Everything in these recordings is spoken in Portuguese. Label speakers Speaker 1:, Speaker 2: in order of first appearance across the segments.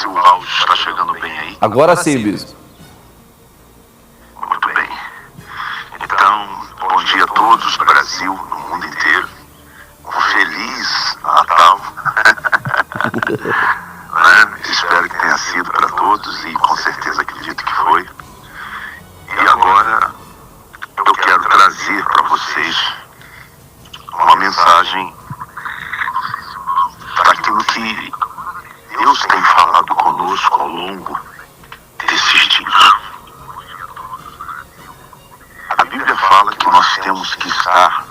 Speaker 1: se o áudio está chegando bem aí.
Speaker 2: Agora sim, bispo.
Speaker 1: Muito bem. Então, bom dia a todos do Brasil, no mundo inteiro. Um feliz Natal. Né? Espero que tenha sido para todos e com certeza acredito que foi. E agora eu quero trazer para vocês uma mensagem daquilo que Deus tem falado conosco ao longo desses dias. A Bíblia fala que nós temos que estar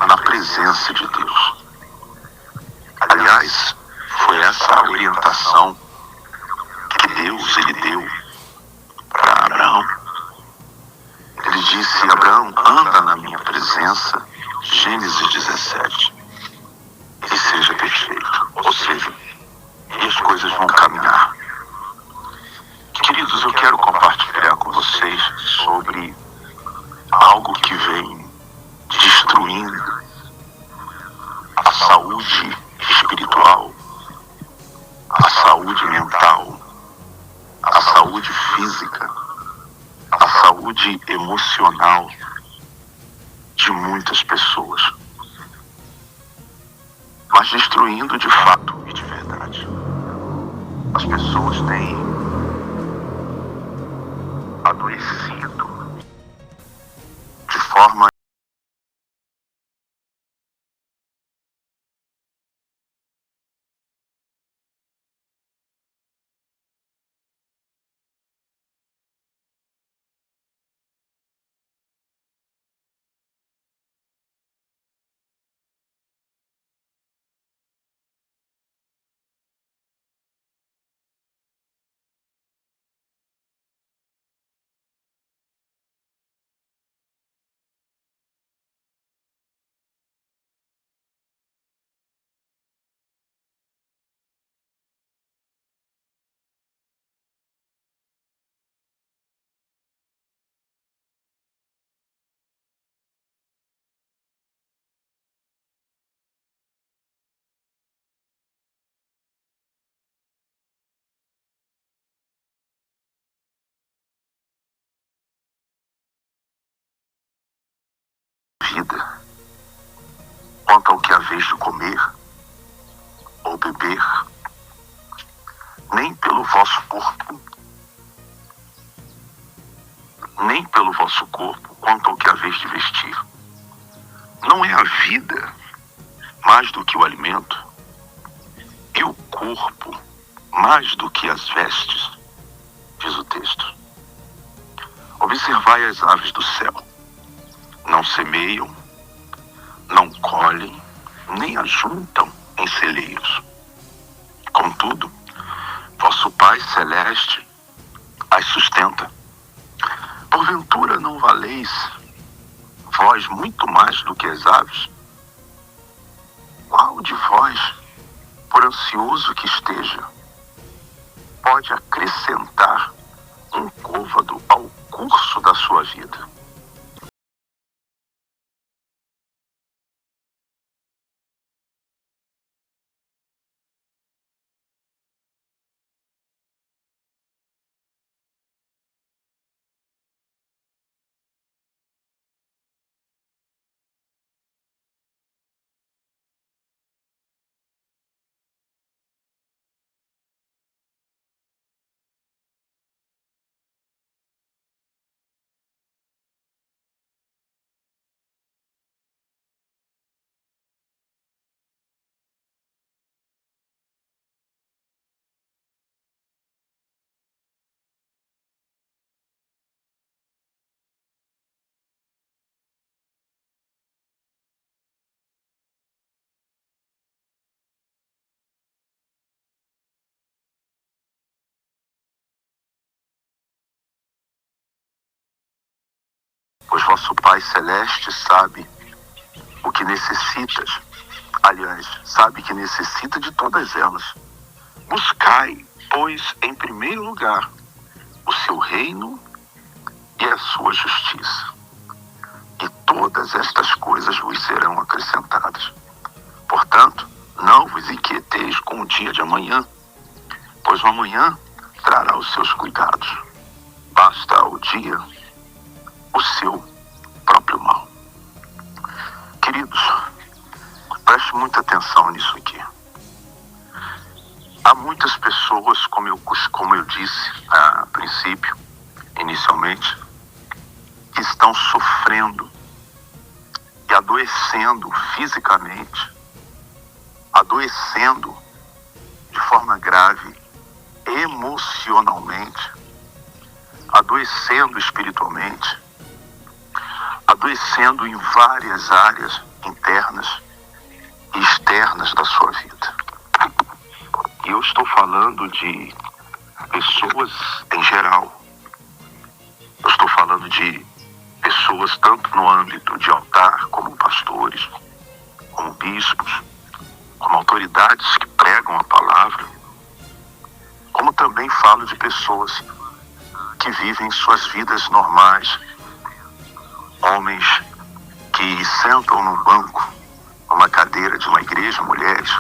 Speaker 1: na presença de Deus. Aliás, foi essa a orientação que Deus ele deu para Abraão. Ele disse: Abraão, anda na minha presença, Gênesis 17, e seja perfeito. Ou seja, e as coisas vão caminhar. Queridos, eu quero compartilhar com vocês sobre algo que vem destruindo a saúde espiritual, a saúde mental, a saúde física, a saúde emocional de muitas pessoas, mas destruindo de fato e de verdade. As pessoas têm adoecido de forma vida quanto ao que haveis de comer ou beber, nem pelo vosso corpo, nem pelo vosso corpo quanto ao que haveis de vestir. Não é a vida mais do que o alimento, e o corpo mais do que as vestes, diz o texto. Observai as aves do céu. Não semeiam, não colhem, nem ajuntam em celeiros. Contudo, vosso Pai Celeste as sustenta. Porventura não valeis vós muito mais do que as aves? Qual de vós, por ansioso que esteja, pode acrescentar um côvado ao curso da sua vida? Pois vosso Pai Celeste sabe o que necessitas. Aliás, sabe que necessita de todas elas. Buscai, pois, em primeiro lugar, o seu reino e a sua justiça. E todas estas coisas vos serão acrescentadas. Portanto, não vos vos inquieteis com o dia de amanhã, pois o amanhã trará os seus cuidados. Basta ao dia o seu próprio mal. Queridos, preste muita atenção nisso aqui. Há muitas pessoas, como eu disse a princípio, inicialmente, que estão sofrendo e adoecendo fisicamente, adoecendo de forma grave, emocionalmente, adoecendo espiritualmente, adoecendo em várias áreas internas e externas da sua vida. E eu estou falando de pessoas em geral. Eu estou falando de pessoas tanto no âmbito de altar, como pastores, como bispos, como autoridades que pregam a palavra, como também falo de pessoas que vivem suas vidas normais, homens que sentam num banco, numa cadeira de uma igreja, mulheres,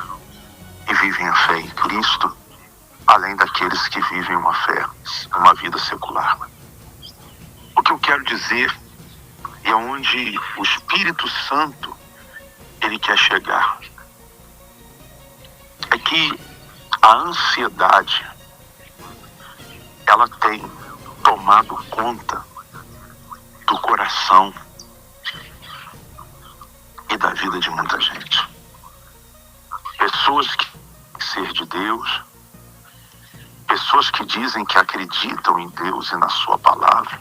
Speaker 1: e vivem a fé em Cristo, além daqueles que vivem uma vida secular. O que eu quero dizer é onde o Espírito Santo ele quer chegar. É que a ansiedade ela tem tomado conta do coração e da vida de muita gente. Pessoas que ser de Deus, pessoas que dizem que acreditam em Deus e na sua palavra,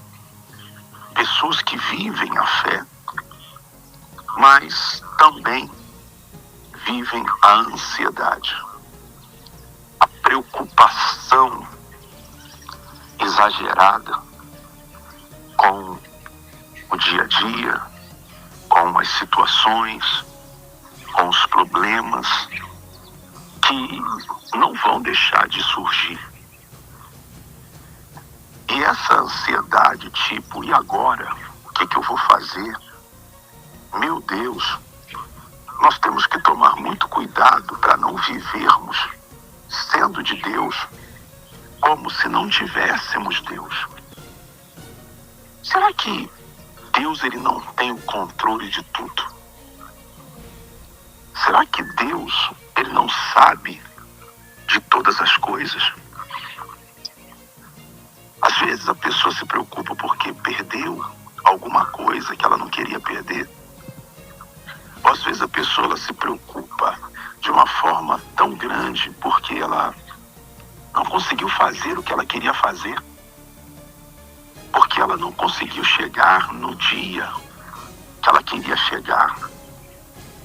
Speaker 1: pessoas que vivem a fé, mas também vivem a ansiedade, a preocupação exagerada com o dia a dia, com as situações, com os problemas que não vão deixar de surgir. E essa ansiedade tipo, e agora? O que eu vou fazer? Meu Deus, nós temos que tomar muito cuidado para não vivermos sendo de Deus como se não tivéssemos Deus. Será que Deus ele não tem o controle de tudo? Será que Deus ele não sabe de todas as coisas? Às vezes a pessoa se preocupa porque perdeu alguma coisa que ela não queria perder. Ou às vezes a pessoa ela se preocupa de uma forma tão grande porque ela não conseguiu fazer o que ela queria fazer. Porque ela não conseguiu chegar no dia que ela queria chegar.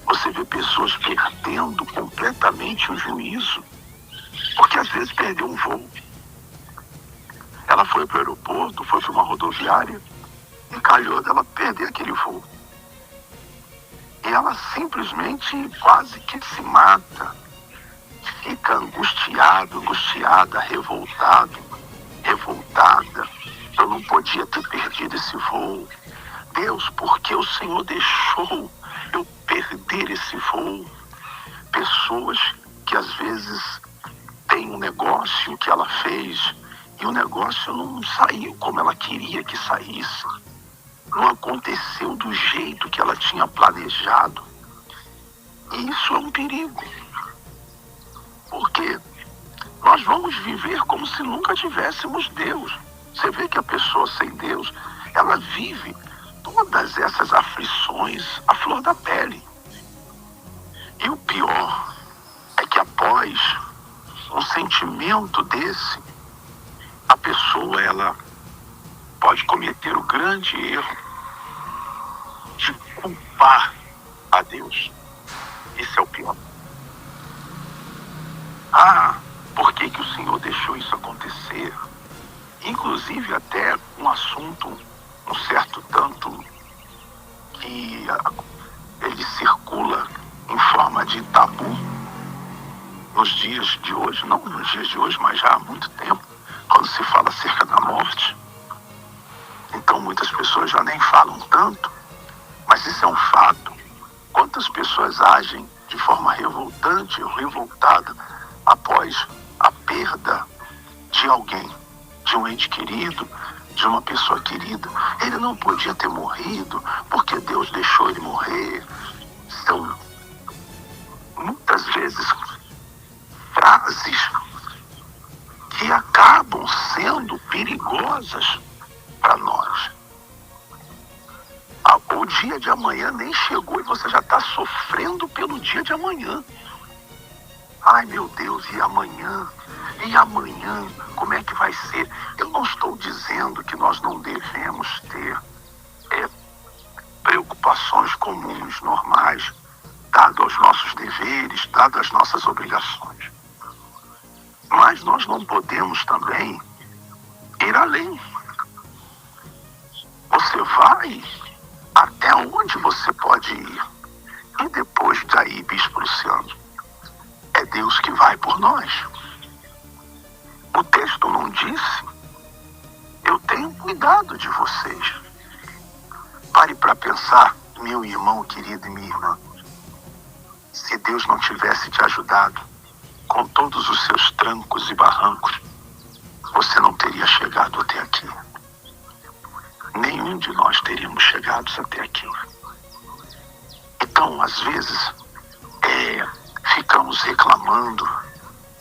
Speaker 1: Você vê pessoas perdendo completamente o juízo, porque às vezes perdeu um voo. Ela foi para o aeroporto, foi para uma rodoviária e calhou dela perder aquele voo. E ela simplesmente quase que se mata. Fica angustiada, revoltada. Eu não podia ter perdido esse voo. Deus, por que o Senhor deixou eu perder esse voo? Pessoas que às vezes têm um negócio que ela fez e o negócio não saiu como ela queria que saísse. Não aconteceu do jeito que ela tinha planejado. E isso é um perigo. Porque nós vamos viver como se nunca tivéssemos Deus. Você vê que a pessoa sem Deus, ela vive todas essas aflições à flor da pele. E o pior é que após um sentimento desse, a pessoa ela pode cometer o grande erro de culpar a Deus. Esse é o pior. Por que o Senhor deixou isso acontecer? Inclusive até um assunto, um certo tanto, que ele circula em forma de tabu nos dias de hoje, não nos dias de hoje, mas já há muito tempo, quando se fala acerca da morte. Então muitas pessoas já nem falam tanto, mas isso é um fato. Quantas pessoas agem de forma revoltante ou revoltada após a perda de alguém, de um ente querido, de uma pessoa querida. Ele não podia ter morrido porque Deus deixou ele morrer. São muitas vezes frases que acabam sendo perigosas para nós. O dia de amanhã nem chegou e você já está sofrendo pelo dia de amanhã. Ai, meu Deus, e amanhã? E amanhã? Como é que vai ser? Eu não estou dizendo que nós não devemos ter preocupações comuns, normais, dado aos nossos deveres, dado às nossas obrigações. Mas nós não podemos também ir além. Você vai até onde você pode ir. E depois daí, Bispo Luciano, é Deus que vai por nós. O texto não disse: eu tenho cuidado de vocês. Pare para pensar, meu irmão querido e minha irmã. Se Deus não tivesse te ajudado, com todos os seus trancos e barrancos, você não teria chegado até aqui. Nenhum de nós teríamos chegado até aqui. Então, às vezes, ficamos reclamando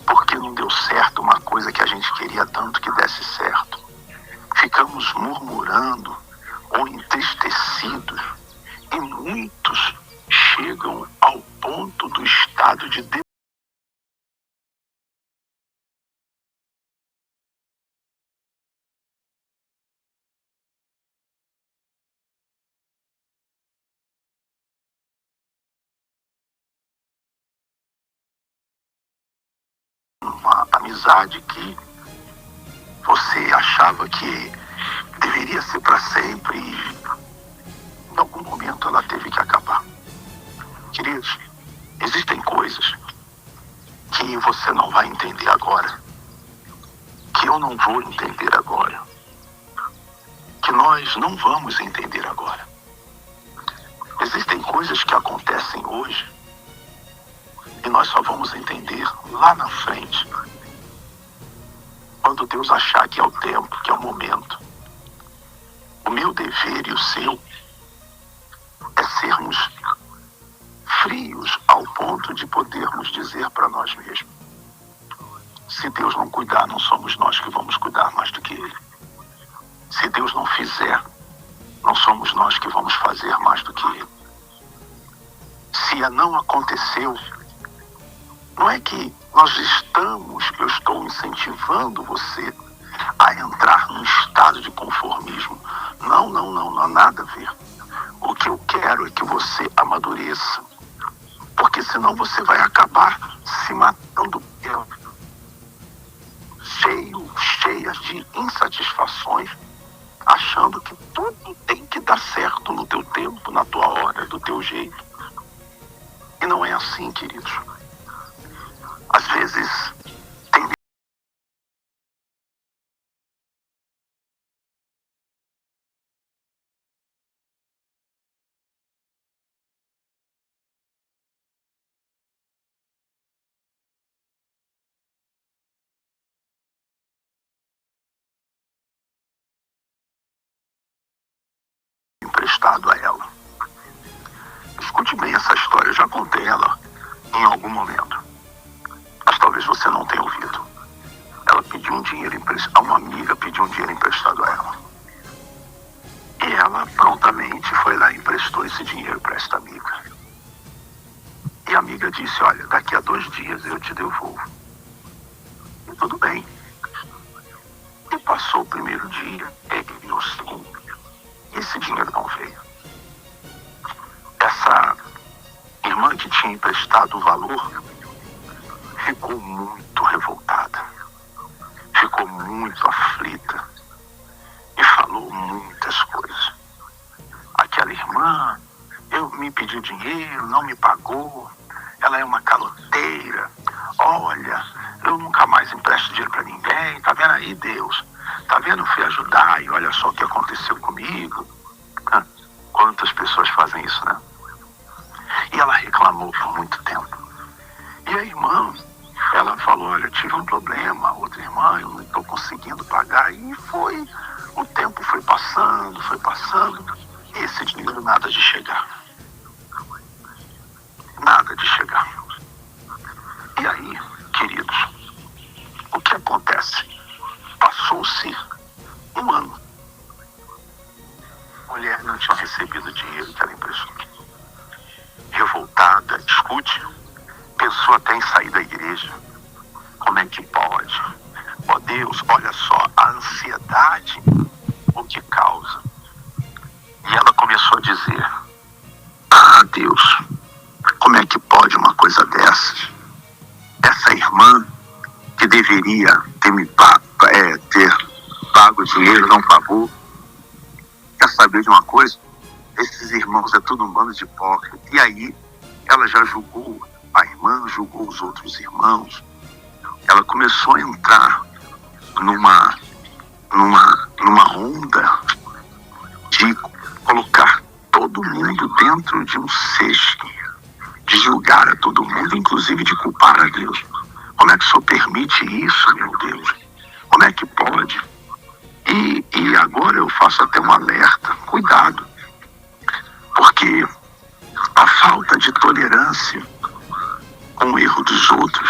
Speaker 1: porque não deu certo uma coisa que a gente queria tanto que desse certo. Ficamos murmurando ou entristecidos, e muitos chegam ao ponto do estado de uma amizade que você achava que deveria ser para sempre e em algum momento ela teve que acabar. Queridos, existem coisas que você não vai entender agora, que eu não vou entender agora, que nós não vamos entender agora. Existem coisas que acontecem hoje e nós só vamos entender lá na frente, quando Deus achar que é o tempo, que é o momento. O meu dever e o seu é sermos frios ao ponto de podermos dizer para nós mesmos: se Deus não cuidar, não somos nós que vamos cuidar mais do que Ele. Se Deus não fizer, não somos nós que vamos fazer mais do que Ele. Se não aconteceu, não é que eu estou incentivando você a entrar num estado de conformismo. Não há nada a ver. O que eu quero é que você amadureça, porque senão você vai acabar se matando cheias de insatisfações, achando que tudo tem que dar certo no teu tempo, na tua hora, do teu jeito. E não é assim, queridos. Às vezes, tem emprestado a ela. Escute bem essa história, eu já contei ela em algum momento, mas talvez você não tenha ouvido. Ela pediu um dinheiro emprestado, uma amiga pediu um dinheiro emprestado a ela. E ela prontamente foi lá e emprestou esse dinheiro para esta amiga. E a amiga disse: olha, daqui a 2 dias eu te devolvo. E tudo bem. E passou o primeiro dia, e o segundo. E esse dinheiro não veio. Essa irmã que tinha emprestado o valor ficou muito revoltada, ficou muito aflita e falou muitas coisas. Aquela irmã, me pediu dinheiro, não me pagou, ela é uma caloteira, olha, eu nunca mais empresto dinheiro para ninguém, tá vendo aí, Deus? Tá vendo, eu fui ajudar e olha só o que aconteceu comigo. Quantas pessoas fazem isso, né? E ela reclamou por muito tempo. tive um problema, a outra irmã, eu não estou conseguindo pagar. E o tempo foi passando, esse dinheiro nada de chegar. Nada de chegar. E aí, queridos, o que acontece? Passou-se um ano. A mulher não tinha recebido o dinheiro que ela emprestou. Revoltada, escute, pensou até em sair da igreja. Como é que pode? Ó Deus, olha só, a ansiedade, o que causa. E ela começou a dizer: ah, Deus, como é que pode uma coisa dessas? Essa irmã que deveria ter pago o dinheiro, não pagou. Quer saber de uma coisa? Esses irmãos é tudo um bando de hipócritas. E aí, ela já julgou a irmã, julgou os outros irmãos. Ela começou a entrar numa onda de colocar todo mundo dentro de um cesto, de julgar a todo mundo, inclusive de culpar a Deus. Como é que o Senhor permite isso, meu Deus? Como é que pode? E agora eu faço até um alerta, cuidado, porque a falta de tolerância com o erro dos outros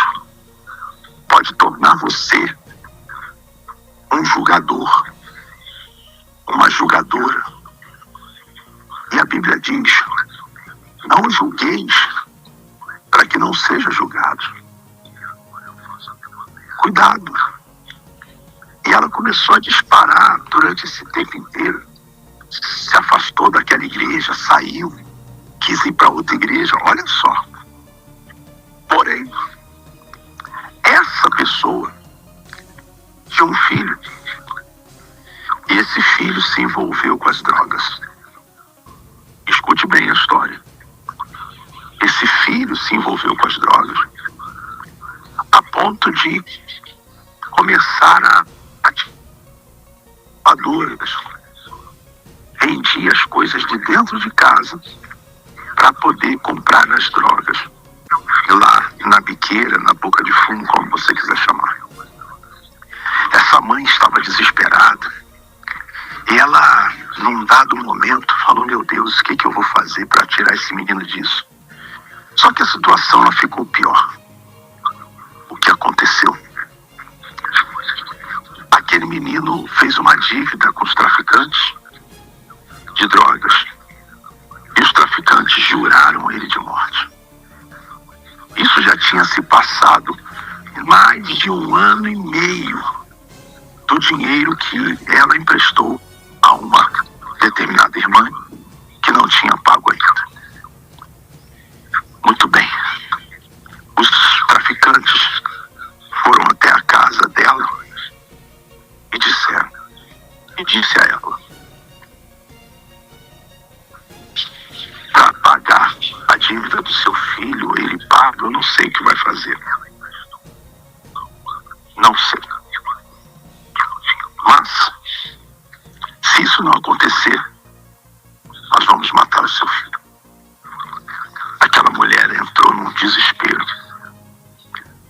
Speaker 1: pode tornar você um julgador, uma julgadora. E a Bíblia diz: não julgueis para que não seja julgado. Cuidado. E ela começou a disparar durante esse tempo inteiro. Se afastou daquela igreja, saiu, quis ir para outra igreja, olha só. Porém, essa pessoa tinha um filho. E esse filho se envolveu com as drogas. Escute bem a história. Esse filho se envolveu com as drogas a ponto de começar a vendia as coisas de dentro de casa para poder comprar as drogas lá na biqueira, na boca de fumo, como você quiser chamar. Essa mãe estava desesperada e ela, num dado momento, falou: meu Deus, o que eu vou fazer para tirar esse menino disso? Só que a situação ela ficou pior. O que aconteceu? Aquele menino fez uma dívida com os traficantes de drogas. E os traficantes juraram ele de morte. Isso já tinha se passado mais de 1 ano e meio do dinheiro que ela emprestou a uma determinada irmã que não tinha pago ainda. Muito bem. Os traficantes foram até a casa dela e disse a ela: para pagar a dívida do seu filho, ele paga, eu não sei o que vai fazer. Não sei. Mas, se isso não acontecer, nós vamos matar o seu filho. Aquela mulher entrou num desespero,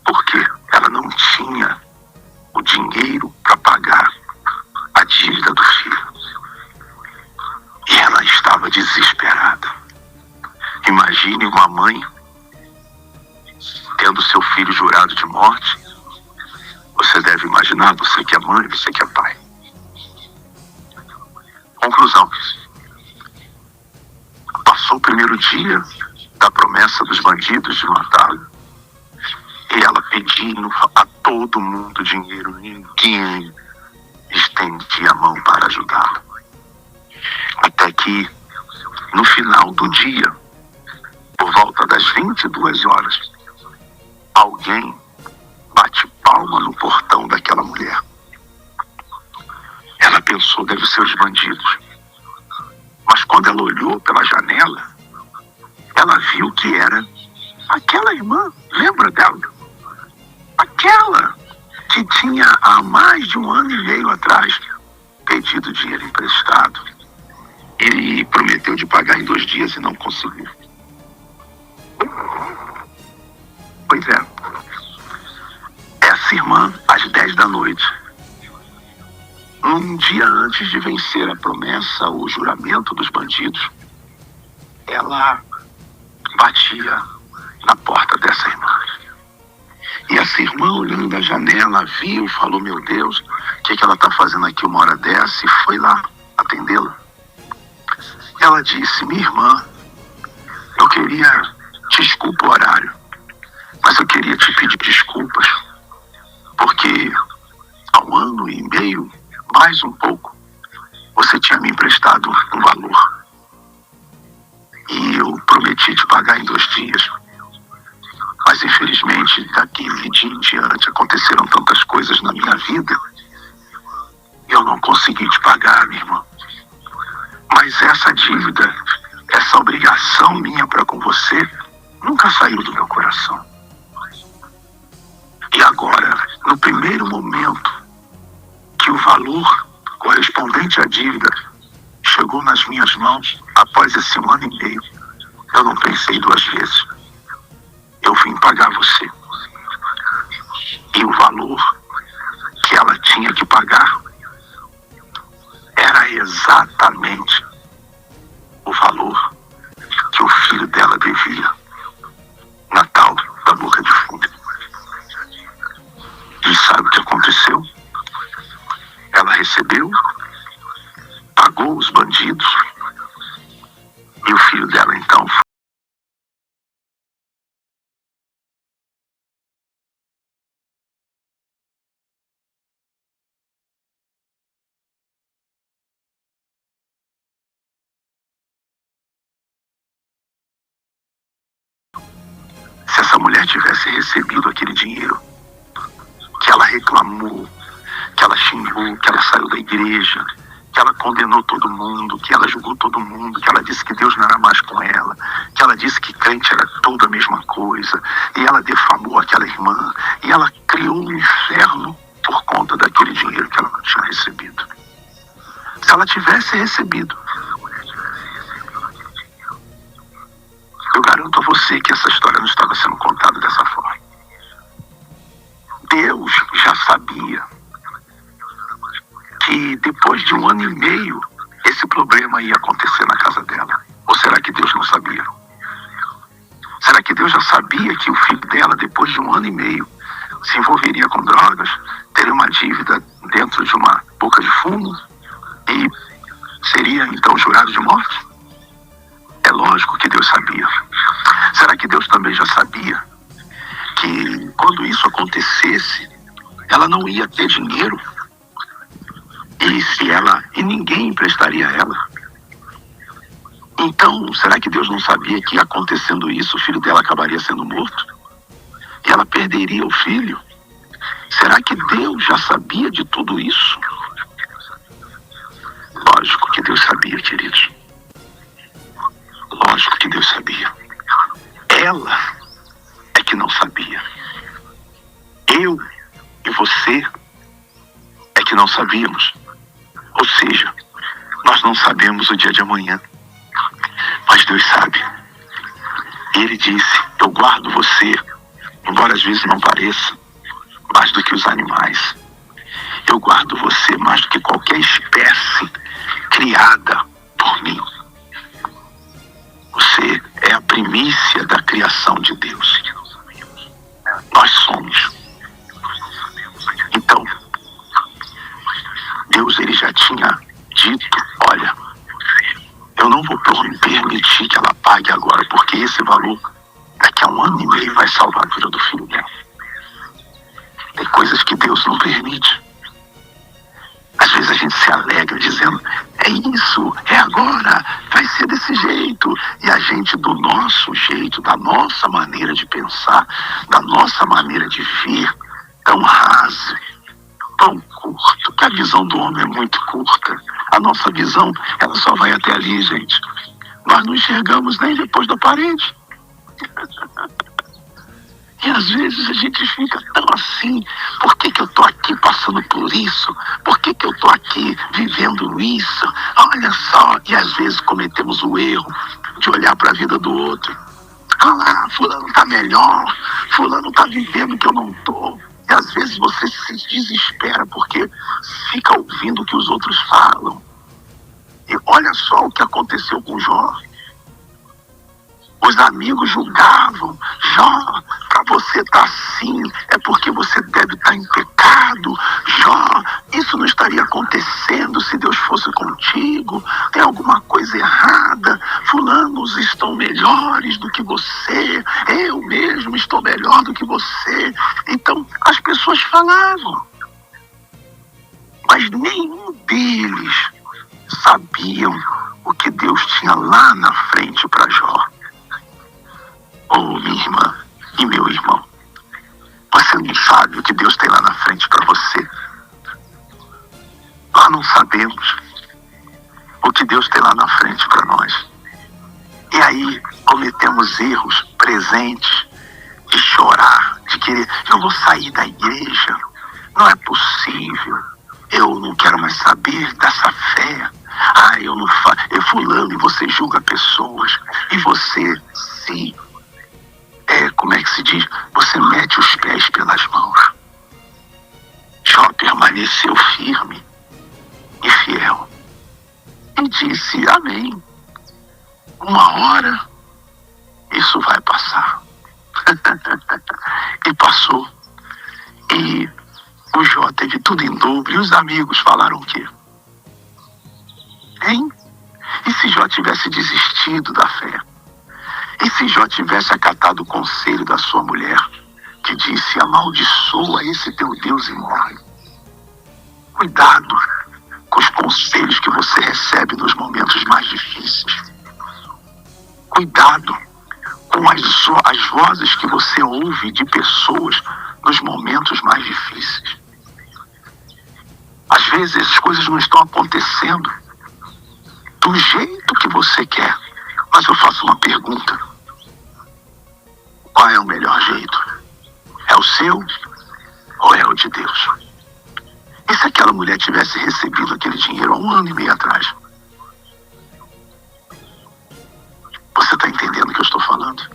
Speaker 1: porque ela não tinha o dinheiro para pagar a dívida do filho. E ela estava desesperada. Imagine uma mãe tendo seu filho jurado de morte. Você deve imaginar, você que é mãe, você que é pai. Conclusão. Passou o primeiro dia da promessa dos bandidos de matá-lo. E ela pedindo a todo mundo dinheiro. Ninguém estendia a mão para ajudá-la. Até que, no final do dia, por volta das 22 horas, alguém bate palma no portão daquela mulher. Ela pensou: deve ser os bandidos. Mas quando ela olhou pela janela, ela viu que era aquela irmã. Lembra dela? Aquela que tinha há mais de 1 ano e meio atrás pedido dinheiro emprestado. Ele prometeu de pagar em 2 dias e não conseguiu. Pois é. Essa essa irmã, às 10 da noite, um dia antes de vencer a promessa, o juramento dos bandidos, ela batia na porta dessa irmã. E essa irmã, olhando da janela, viu, falou: meu Deus, o que ela está fazendo aqui uma hora dessa? E foi lá atendê-la. Ela disse: minha irmã, eu queria, desculpa o horário, mas eu queria te pedir desculpas, porque há 1 ano e meio, mais um pouco, você tinha me emprestado um valor. E eu prometi te pagar em 2 dias. Mas infelizmente, daquele dia em diante, aconteceram tantas coisas na minha vida, eu não consegui te pagar, minha irmã. Mas essa dívida, essa obrigação minha para com você, nunca saiu do meu coração. E agora, no primeiro momento que o valor correspondente à dívida chegou nas minhas mãos, após esse 1 ano e meio, eu não pensei 2 vezes. Eu vim pagar você. E o valor que ela tinha que pagar era exatamente o valor que o filho dela devia na tal da boca de fundo. E sabe o que aconteceu? Ela recebeu, pagou os bandidos, e o filho dela então foi. Se essa mulher tivesse recebido aquele dinheiro que ela reclamou, que ela xingou, que ela saiu da igreja, que ela condenou todo mundo, que ela julgou todo mundo, que ela disse que Deus não era mais com ela, que ela disse que crente era toda a mesma coisa, e ela defamou aquela irmã, e ela criou um inferno por conta daquele dinheiro que ela não tinha recebido. Se ela tivesse recebido, eu garanto a você que essa história não estava sendo contada dessa forma. Deus já sabia que depois de 1 ano e meio, esse problema ia acontecer na casa dela. Ou será que Deus não sabia? Será que Deus já sabia que o filho dela, depois de 1 ano e meio, se envolveria com drogas, teria uma dívida dentro de uma boca de fumo e seria então jurado de morte? É lógico que Deus sabia. Será que Deus também já sabia que quando isso acontecesse, ela não ia ter dinheiro? E ninguém emprestaria a ela? Então, será que Deus não sabia que acontecendo isso, o filho dela acabaria sendo morto? E ela perderia o filho? Será que Deus já sabia de tudo isso? Lógico que Deus sabia, queridos. Lógico que Deus sabia. Ela é que não sabia. Eu e você é que não sabíamos. Ou seja, nós não sabemos o dia de amanhã. Mas Deus sabe. Ele disse: eu guardo você, embora às vezes não pareça, mais do que os animais. Eu guardo você mais do que qualquer espécie criada por mim. Você é a primícia da criação de Deus. Nós somos. Então, Deus ele já tinha dito: olha, eu não vou permitir que ela pague agora, porque esse valor daqui a 1 ano e meio vai salvar a vida do filho dela. Tem coisas que Deus não permite. Às vezes a gente se alegra dizendo: é isso, é agora, vai ser desse jeito. E a gente, do nosso jeito, da nossa maneira de pensar, da nossa maneira de ver, tão raso, tão curto, que a visão do homem é muito curta. A nossa visão, ela só vai até ali, gente. Nós não enxergamos nem depois da parede. E às vezes a gente fica tão assim: por que eu estou aqui passando por isso? Por que eu estou aqui vivendo isso? Olha só, e às vezes cometemos o erro de olhar para a vida do outro. Ah lá, fulano está melhor, fulano está vivendo que eu não estou. E às vezes você se desespera porque fica ouvindo o que os outros falam. E olha só o que aconteceu com Jó. Os amigos julgavam: Jó, para você estar assim, é porque você deve estar em pecado. Jó, isso não estaria acontecendo se Deus fosse contigo. Tem alguma coisa errada. Fulanos estão melhores do que você. Eu mesmo estou melhor do que você. Então, as pessoas falavam. Mas nenhum deles sabiam o que Deus tinha lá na frente para Jó. Oh, minha irmã e meu irmão, você não sabe o que Deus tem lá na frente para você. Nós não sabemos o que Deus tem lá na frente para nós. E aí cometemos erros presentes de chorar, de querer: eu vou sair da igreja, não é possível, eu não quero mais saber dessa fé. Eu não faço, fulano, e você julga pessoas, e você se como é que se diz? Você mete os pés pelas mãos. Jó permaneceu firme e fiel. E disse: amém. Uma hora isso vai passar. E passou. E o Jó teve tudo em dobro. E os amigos falaram o quê? Hein? E se Jó tivesse desistido da fé? E se Jó tivesse acatado o conselho da sua mulher, que disse: amaldiçoa esse teu Deus e morre? Cuidado com os conselhos que você recebe nos momentos mais difíceis. Cuidado com as vozes que você ouve de pessoas nos momentos mais difíceis. Às vezes essas coisas não estão acontecendo do jeito que você quer. Mas eu faço uma pergunta: qual é o melhor jeito? É o seu ou é o de Deus? E se aquela mulher tivesse recebido aquele dinheiro há 1 ano e meio atrás? Você está entendendo o que eu estou falando?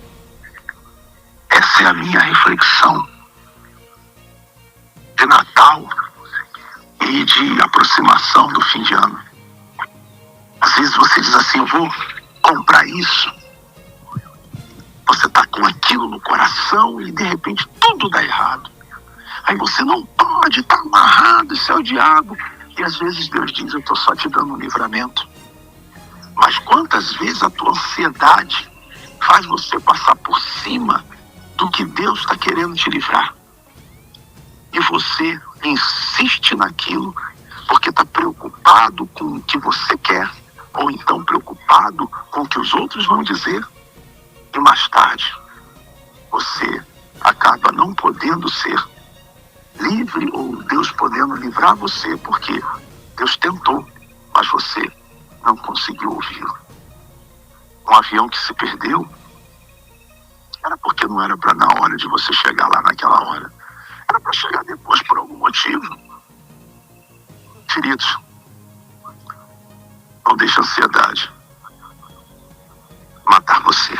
Speaker 1: Essa é a minha reflexão de Natal e de aproximação do fim de ano. Às vezes você diz assim: eu vou comprar isso. Você está com aquilo no coração e de repente tudo dá errado. Aí você não pode, estar amarrado, isso é o diabo. E às vezes Deus diz: eu estou só te dando um livramento. Mas quantas vezes a tua ansiedade faz você passar por cima do que Deus está querendo te livrar? E você insiste naquilo porque está preocupado com o que você quer, ou então preocupado com o que os outros vão dizer. E mais tarde, você acaba não podendo ser livre, ou Deus podendo livrar você, porque Deus tentou, mas você não conseguiu ouvi-lo. Um avião que se perdeu era porque não era para na hora de você chegar lá naquela hora. Era para chegar depois por algum motivo. Queridos, não deixe a ansiedade matar você.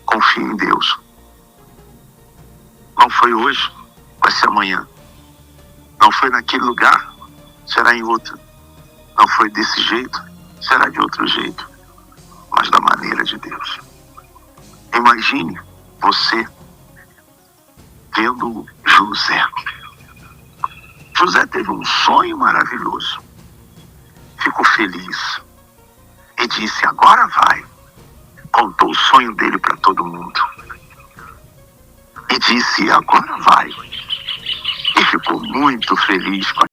Speaker 1: Confie em Deus. Não foi hoje, vai ser amanhã. Não foi naquele lugar, será em outro. Não foi desse jeito, será de outro jeito. Mas da maneira de Deus. Imagine você vendo José. José teve um sonho maravilhoso. Ficou feliz. E disse: agora vai. Contou o sonho dele para todo mundo. E disse: agora vai. E ficou muito feliz com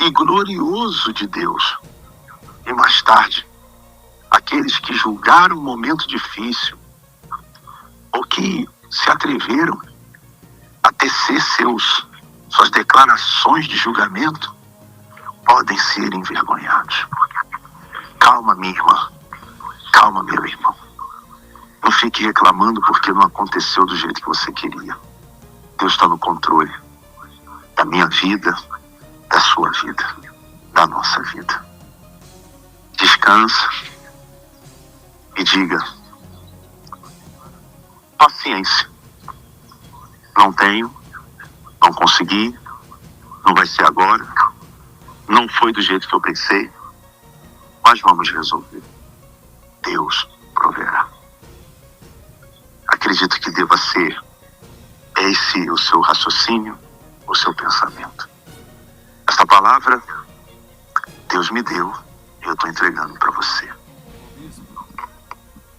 Speaker 1: e glorioso de Deus. E mais tarde, aqueles que julgaram um momento difícil, ou que se atreveram a tecer suas declarações de julgamento, podem ser envergonhados. Calma, minha irmã. Calma, meu irmão. Não fique reclamando porque não aconteceu do jeito que você queria. Deus está no controle da minha vida, da sua vida, da nossa vida. Descansa e diga: paciência. Não tenho, não consegui, não vai ser agora, não foi do jeito que eu pensei, mas vamos resolver. Deus proverá. Acredito que deva ser esse o seu raciocínio, o seu pensamento. Esta palavra Deus me deu e eu estou entregando para você.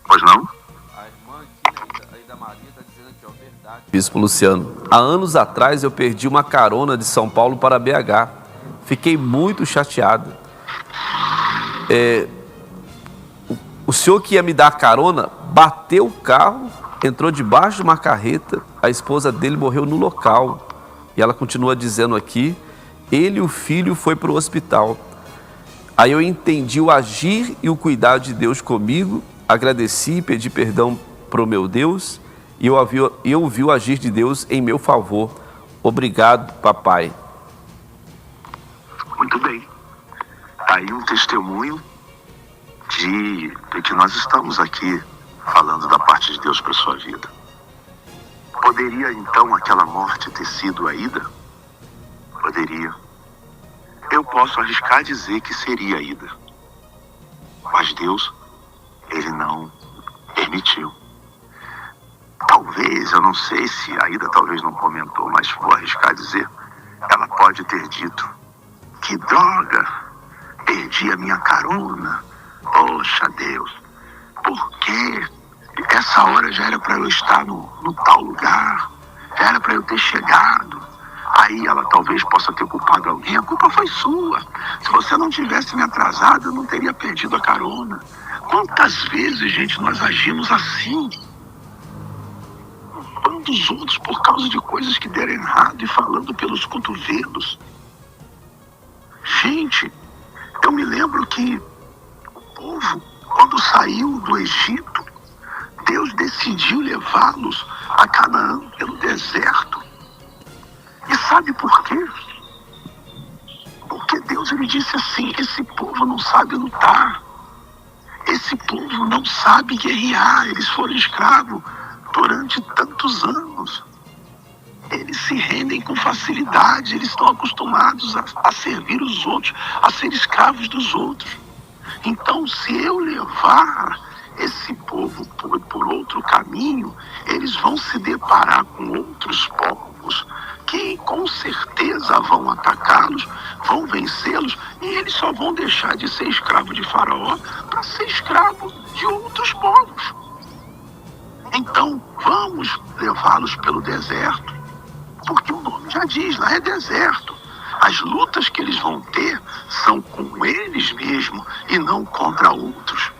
Speaker 1: Pois não?
Speaker 2: A irmã aqui, aí da Maria, está dizendo aqui, ó, verdade. Bispo Luciano, há anos atrás eu perdi uma carona de São Paulo para BH. Fiquei muito chateado. O senhor que ia me dar carona bateu o carro, entrou debaixo de uma carreta, a esposa dele morreu no local. E ela continua dizendo aqui, ele e o filho foi para o hospital. Aí eu entendi o agir e o cuidado de Deus comigo, agradeci e pedi perdão para o meu Deus, e eu vi o agir de Deus em meu favor. Obrigado, papai.
Speaker 1: Muito bem. Aí um testemunho de que nós estamos aqui falando da parte de Deus para a sua vida. Poderia então aquela morte ter sido a ida? Poderia. Eu posso arriscar dizer que seria a ida. Mas Deus, Ele não permitiu. Talvez, eu não sei se a Ida talvez não comentou, mas vou arriscar dizer, ela pode ter dito: que droga, perdi a minha carona. Poxa Deus, por quê? Essa hora já era para eu estar no tal lugar, já era para eu ter chegado. Aí ela talvez possa ter culpado alguém, a culpa foi sua. Se você não tivesse me atrasado, eu não teria perdido a carona. Quantas vezes, gente, nós agimos assim? Culpando os outros por causa de coisas que deram errado e falando pelos cotovelos. Gente, eu me lembro que o povo, quando saiu do Egito, Deus decidiu levá-los a Canaã pelo deserto. E sabe por quê? Porque Deus, ele disse assim: esse povo não sabe lutar. Esse povo não sabe guerrear. Eles foram escravos durante tantos anos. Eles se rendem com facilidade. Eles estão acostumados a servir os outros, a ser escravos dos outros. Então, se eu levar esse povo por outro caminho, eles vão se deparar com outros povos que com certeza vão atacá-los, vão vencê-los, e eles só vão deixar de ser escravo de Faraó para ser escravo de outros povos. Então, vamos levá-los pelo deserto, porque o nome já diz, lá é deserto. As lutas que eles vão ter são com eles mesmos e não contra outros.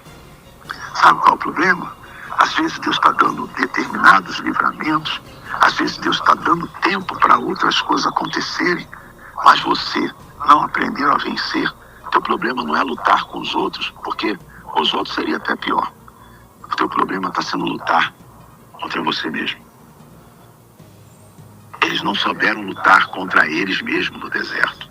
Speaker 1: Sabe qual é o problema? Às vezes Deus está dando determinados livramentos, às vezes Deus está dando tempo para outras coisas acontecerem, mas você não aprendeu a vencer. Teu problema não é lutar com os outros, porque os outros seria até pior. O teu problema está sendo lutar contra você mesmo. Eles não souberam lutar contra eles mesmos no deserto,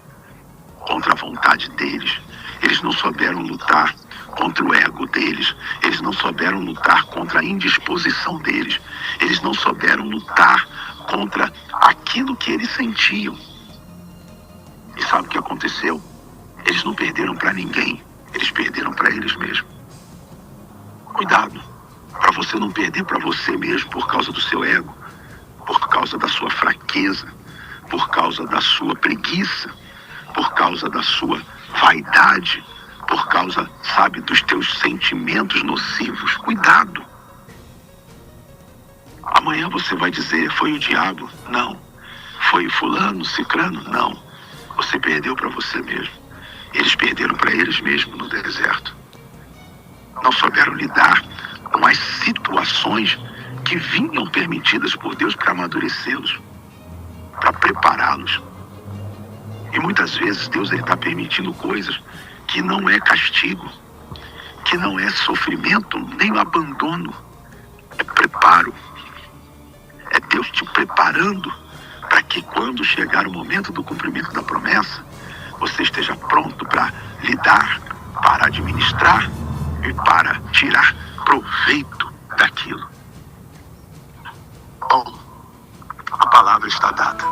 Speaker 1: contra a vontade deles. Eles não souberam lutar contra o ego deles. Eles não souberam lutar contra a indisposição deles. Eles não souberam lutar contra aquilo que eles sentiam. E sabe o que aconteceu? Eles não perderam para ninguém. Eles perderam para eles mesmos. Cuidado, para você não perder para você mesmo por causa do seu ego, por causa da sua fraqueza, por causa da sua preguiça, por causa da sua vaidade, por causa, sabe, dos teus sentimentos nocivos. Cuidado. Amanhã você vai dizer: foi o diabo. Não. Foi fulano, cicrano. Não. Você perdeu para você mesmo. Eles perderam para eles mesmos no deserto. Não souberam lidar com as situações que vinham permitidas por Deus para amadurecê-los, para prepará-los. E muitas vezes Deus está permitindo coisas que não é castigo, que não é sofrimento, nem abandono. É preparo. É Deus te preparando para que quando chegar o momento do cumprimento da promessa, você esteja pronto para lidar, para administrar e para tirar proveito daquilo. Bom, a palavra está dada.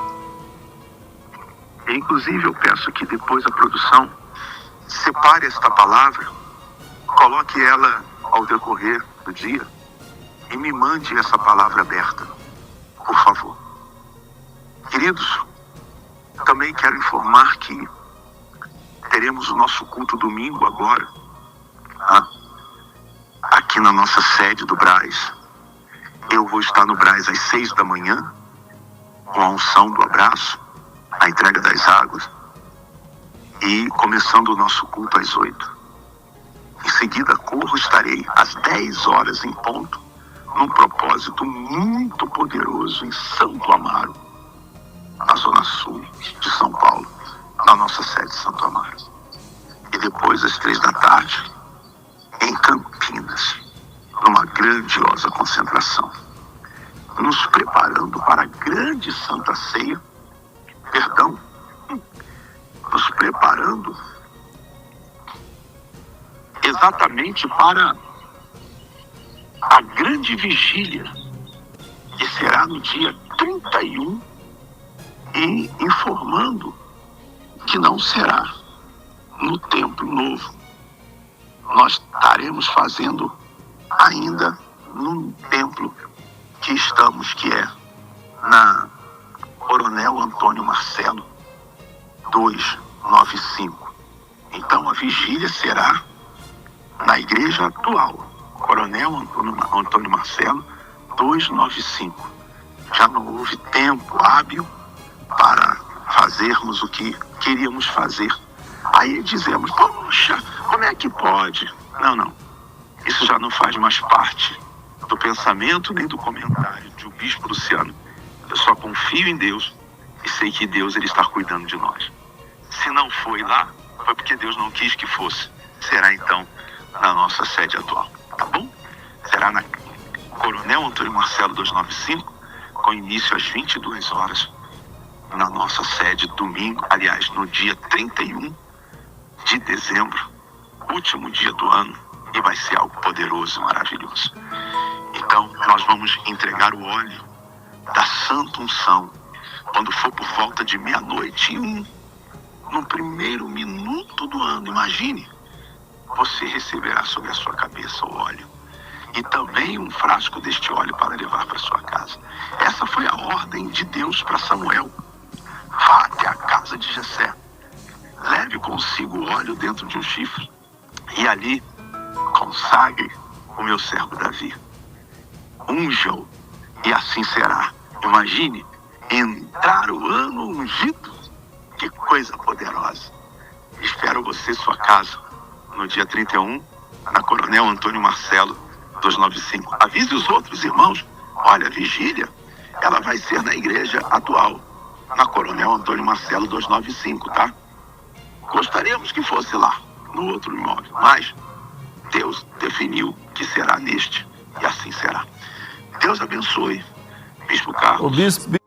Speaker 1: E, inclusive, eu peço que depois a produção separe esta palavra, coloque ela ao decorrer do dia e me mande essa palavra aberta, por favor. Queridos, também quero informar que teremos o nosso culto domingo agora, aqui na nossa sede do Brás. Eu vou estar no Brás às 6 da manhã, com a unção do abraço, a entrega das águas, e começando o nosso culto às 8. Em seguida, estarei às 10 horas em ponto, num propósito muito poderoso em Santo Amaro, na zona sul de São Paulo, na nossa sede de Santo Amaro. E depois, às 3 da tarde, em Campinas, numa grandiosa concentração, nos preparando para a grande Santa Ceia, nos preparando exatamente para a grande vigília, que será no dia 31, e informando que não será no Templo Novo. Nós estaremos fazendo ainda num templo que estamos, que é na Coronel Antônio Marcelo 295. Então a vigília será na igreja atual, Coronel Antônio Marcelo 295. Já não houve tempo hábil para fazermos o que queríamos fazer. Aí dizemos, poxa, como é que pode? Não. Isso já não faz mais parte do pensamento nem do comentário de o bispo Luciano. Eu só confio em Deus e sei que Deus ele está cuidando de nós. Se não foi lá, foi porque Deus não quis que fosse. Será então na nossa sede atual, tá bom? Será na Coronel Antônio Marcelo 295, com início às 22 horas, na nossa sede domingo, aliás, no dia 31 de dezembro, último dia do ano, e vai ser algo poderoso e maravilhoso. Então, nós vamos entregar o óleo da Santa Unção, quando for por volta de 00:01, no primeiro minuto do ano. Imagine, você receberá sobre a sua cabeça o óleo, e também um frasco deste óleo para levar para sua casa. Essa foi a ordem de Deus para Samuel. Vá até a casa de Jessé, leve consigo o óleo dentro de um chifre, e ali consagre o meu servo Davi. Unja-o, e assim será. Imagine, entrar o ano ungido. Que coisa poderosa. Espero você, sua casa, no dia 31, na Coronel Antônio Marcelo 295. Avise os outros irmãos. Olha, a vigília, ela vai ser na igreja atual, na Coronel Antônio Marcelo 295, tá? Gostaríamos que fosse lá, no outro imóvel, mas Deus definiu que será neste, e assim será. Deus abençoe, Bispo Carlos.
Speaker 2: O bispo